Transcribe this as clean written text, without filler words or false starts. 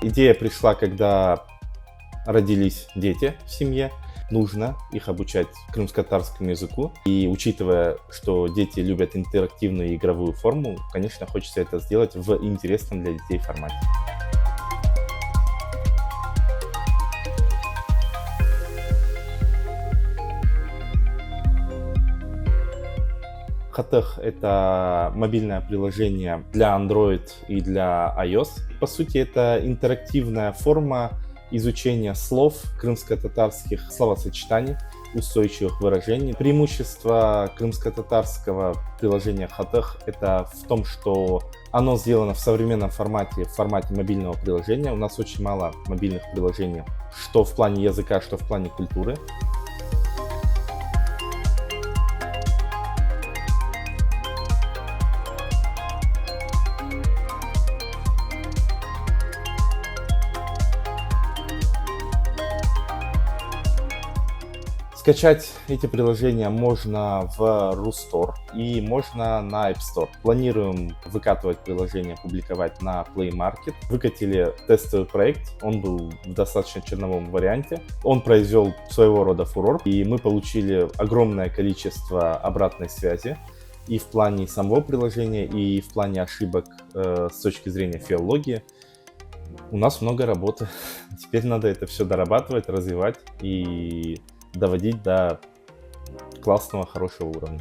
Идея пришла, когда родились дети в семье. Нужно их обучать крымско-татарскому языку. И учитывая, что дети любят интерактивную игровую форму, конечно, хочется это сделать в интересном для детей формате. Хатых — это мобильное приложение для Android и для iOS. По сути, это интерактивная форма изучения слов крымско-татарских, словосочетаний, устойчивых выражений. Преимущество крымско-татарского приложения Хатых — это в том, что оно сделано в современном формате, в формате мобильного приложения. У нас очень мало мобильных приложений, что в плане языка, что в плане культуры. Скачать эти приложения можно в Рустор и можно на App Store. Планируем выкатывать приложение, публиковать на Play Market. Выкатили тестовый проект, он был в достаточно черновом варианте. Он произвел своего рода фурор, и мы получили огромное количество обратной связи и в плане самого приложения, и в плане ошибок с точки зрения филологии. У нас много работы. Теперь надо это все дорабатывать, развивать и доводить до классного, хорошего уровня.